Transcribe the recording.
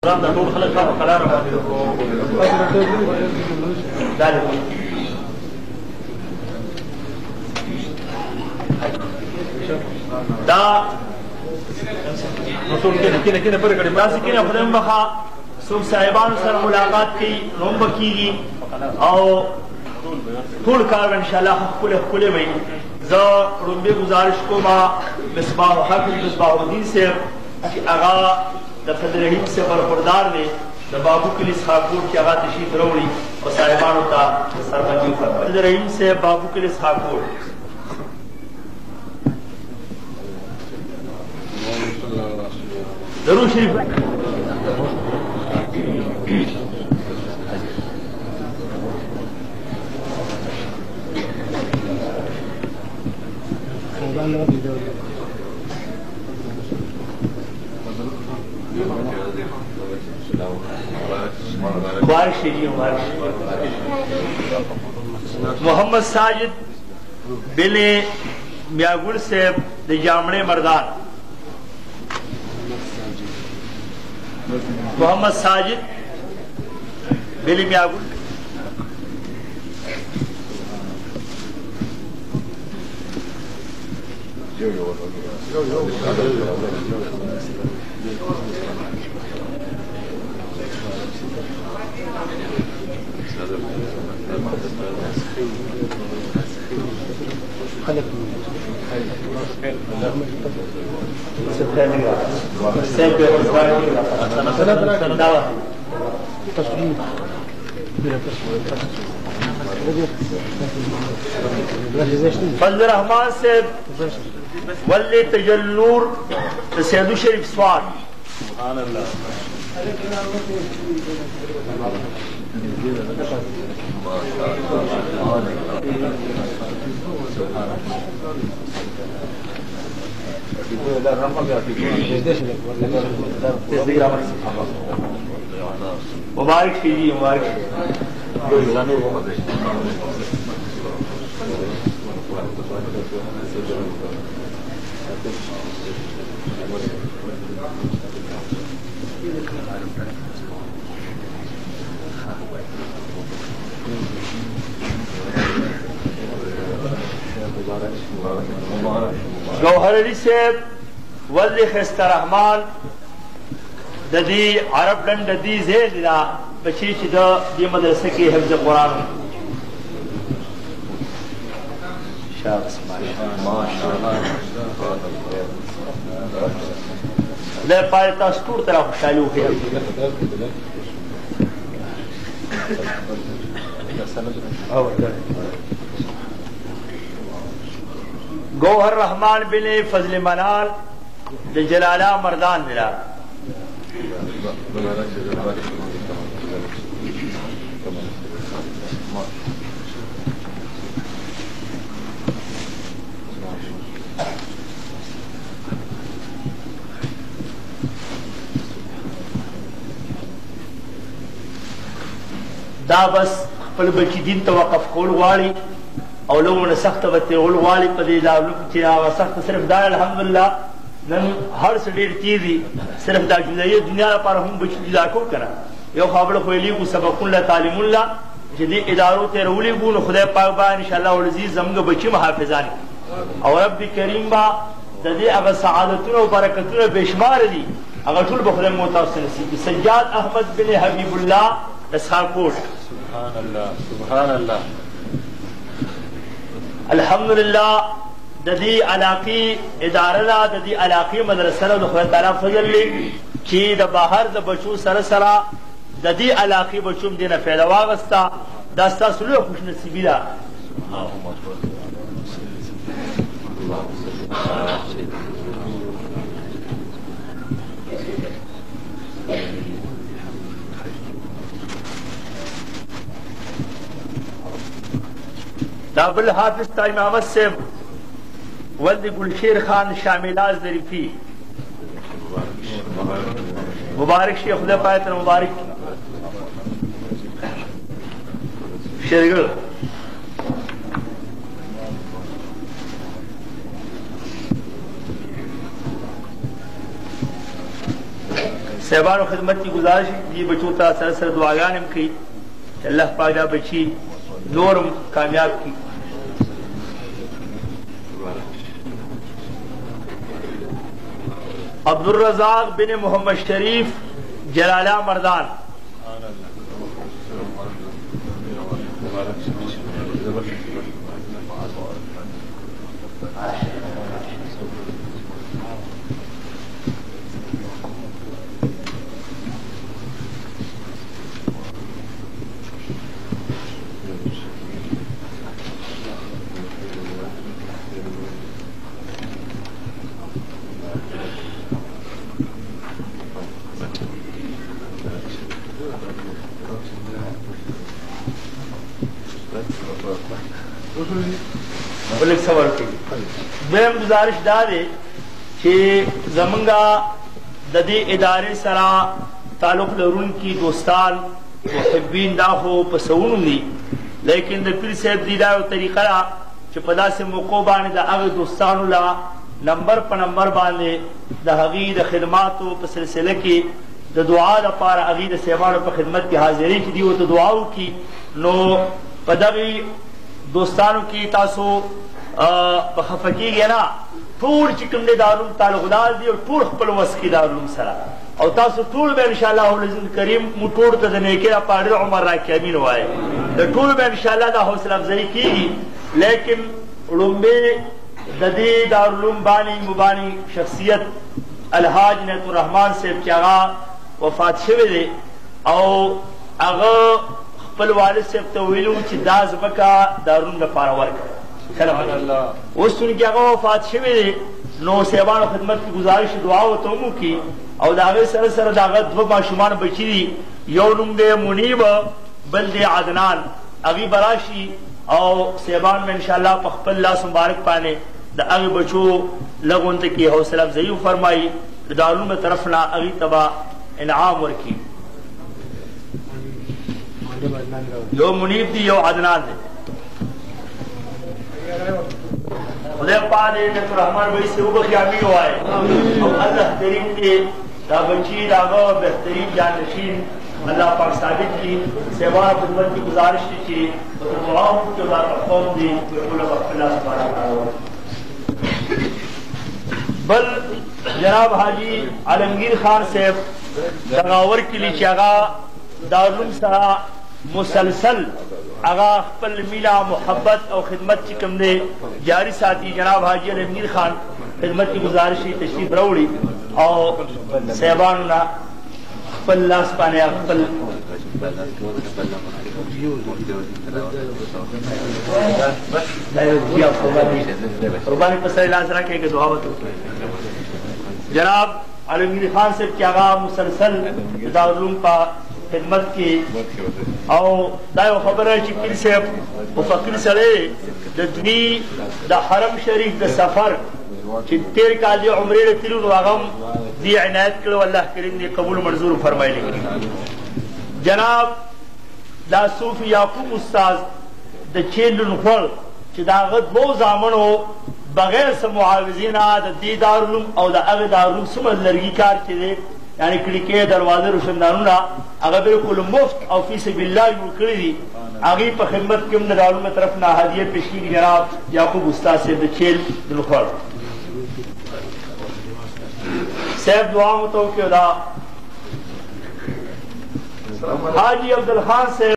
دا ټول خلک قرار باندې دا رسول کې پر کړي تاسو کې نه خدای مخه څوک صاحبانو سره ملاقات کوي نوم بکیږي او ټول کار ان شاء الله خپل وي زه رومبه گزارش کوم مصباح حق مصباح الدین صاحب چې هغه د فضل رحیم صاحب برخوردار دی د بابو کلی اسحاقپور کې هغه تشریف راوړي او صاحبانو ته سربندي وکړي فضل رحیم صاحب بابو کلی اسحاقپور درود شریف محمد ساجد بن میاگل صاحب د جامڑے مردان محمد ساجد بن میاگل فضل الرحمان سے ولی تجلور سیدو شریف سوال سبحان اللہ مبارک شیجی مبارک گوہر علی صاحب ولی خست رحمان ددی عرب لن ددی زید دا بچی چی دا دی مدرسے کی حفظ قرآن لے پائے تاستور طرح خوشحالی ہوئی گوہر رحمان بن فضل منال جلالہ مردان ملا دا بس خپل بچی دین ته وقف کول غواړي او لومړی سخت به تېرول غواړي په دې ډول چې هغه سخت صرف دا الحمدلله نن هر څه ډېر تېز دي صرف دا جدایي دنیا لپاره هم بچي جدا کوو که نه یو خبره خو ویلي وو سبقون له تعلیم الله چې دې ادارو تېرولي وو نو خدای پاک به انشاءالله العزیز زموږ بچي محافظان او رب کریم به د دې هغه سعادتونه او برکتونه بېشماره دي هغه ټول به خدای مو تاسو نصیب سجاد احمد بن حبیب الله اسحاقپور سبحان الله سبحان الله الحمدللہ د دې علاقې اداره ده د دې علاقې مدرسه ده د خدای تعالی فضل دی چې د بهر د بچو سره سره د دې علاقې بچو هم دې نه فایده واخیسته دا ستاسو لویه خوشنصیبي ده دا بل حافظ تا امامت صاحب ولد گلشیر خان شاملاز ظریفی مبارک شیخ خدا پایتن مبارک شیرگل صاحبانو خدمت کی گزارش دی بچوں تا سر سر دعاگانم کی اللہ پاک دا بچی نورم کامیاب کی. عبدالرزاق بن محمد شریف جلالہ مردان. بلک سوال کی دویم گزارش دا دے کہ زمنگا ددی ادارے سرا تعلق لرون کی دوستان محبین دا ہو پسون دی لیکن دا پیر صاحب دی دا طریقہ را چھ پدا سے موقع بانے دا اغی دوستانو لا نمبر پا نمبر بانے دا حقی دا خدماتو پا سلسلہ کی دا دعا دا پارا اغی دا سیوانو پا خدمت کی حاضری کی دیو تا دعاو کی نو پدا بھی دوستانو کی تاسو بخفکی گیا نا ټول چې کوم دی دارالعلوم تعلق دار دی او ټول خپل وس کې دارالعلوم سره او تاسو ټول به ان شاء الله العزیز کریم مو ټول ته د نیکی لپاره عمر راکې امین وایي د ټول به ان شاء الله د حوصله افزایی کیږي لیکن لومبه د دې دارالعلوم باندې مبانی شخصیت الحاج نعمت الرحمن صاحب چې هغه وفات شوی دی او هغه خپل والد صاحب ته ویلو چې دا ځمکه دارالعلوم لپاره ورکړه اوس چونکې هغه وفات شوی دی نو صاحبانو خدمت کی گزارش دعا ورته ومو کی او د هغې سره سره د هغه دوه ماشومان بچي دي یو نوم دی منیب بل دی عدنان هغوی به راشي او صاحبان به انشاءالله په خپل لاس مبارک باندې د هغې بچو لږ غونته کې حوصله افزایي وفرمایي د دارالعلوم له طرف نه هغوی ته به انعام ورکړي. یو منیب دی یو عدنان دی. خدای پاک دې نعمت الرحمن بھائی سے وبخي امین وایي او الله کریم دې دا بچی دا هغه بهترین جانشین اللہ پاک ثابت کی. سیوان خدمت کی گزارش کی دعاؤں کے بعد قوم دی بل جناب حاجی عالمگیر خان صاحب دغاور کے لیے چاگا دارالعلوم سرا مسلسل اغا خپل میلا محبت اور خدمت کی کم دے جاری ساتھی جناب حاجی عالمگیر خان خدمت کی گزارشی تشریف روڑی اور سیبان خپل لاس پانے خپل قربانی پسر لاس رکھے کہ دعا بتو. جناب عالمگیر خان صاحب کی آغا مسلسل دارالعلوم پا خدمت کی او دایو خبر ہے چی پیر صاحب و فقیر سڑے دوی دا حرم شریف دا سفر چی تیر کال دی عمری رتیلون واغم دی عنایت کرو اللہ کریم دی قبول منظور فرمائی لگی. جناب دا صوفی یعقوب استاز دا چیلن خور چی دا غد بو زامنو بغیر سے معاوضین دا دی دارالعلوم او دا اغی دارالعلوم سمد لرگی کار چی دے یعنی کلکے دروازے روشندانونا اگر بالکل مفت او فی سبیل اللہ یور کری دی آگئی پا خدمت کم دارالعلوم طرفنا حدیعہ پیشکی کی جناب یعقوب استاز سے دا چیل دن خور صاحب دعا متوقع دا حاجی عبدالخان سے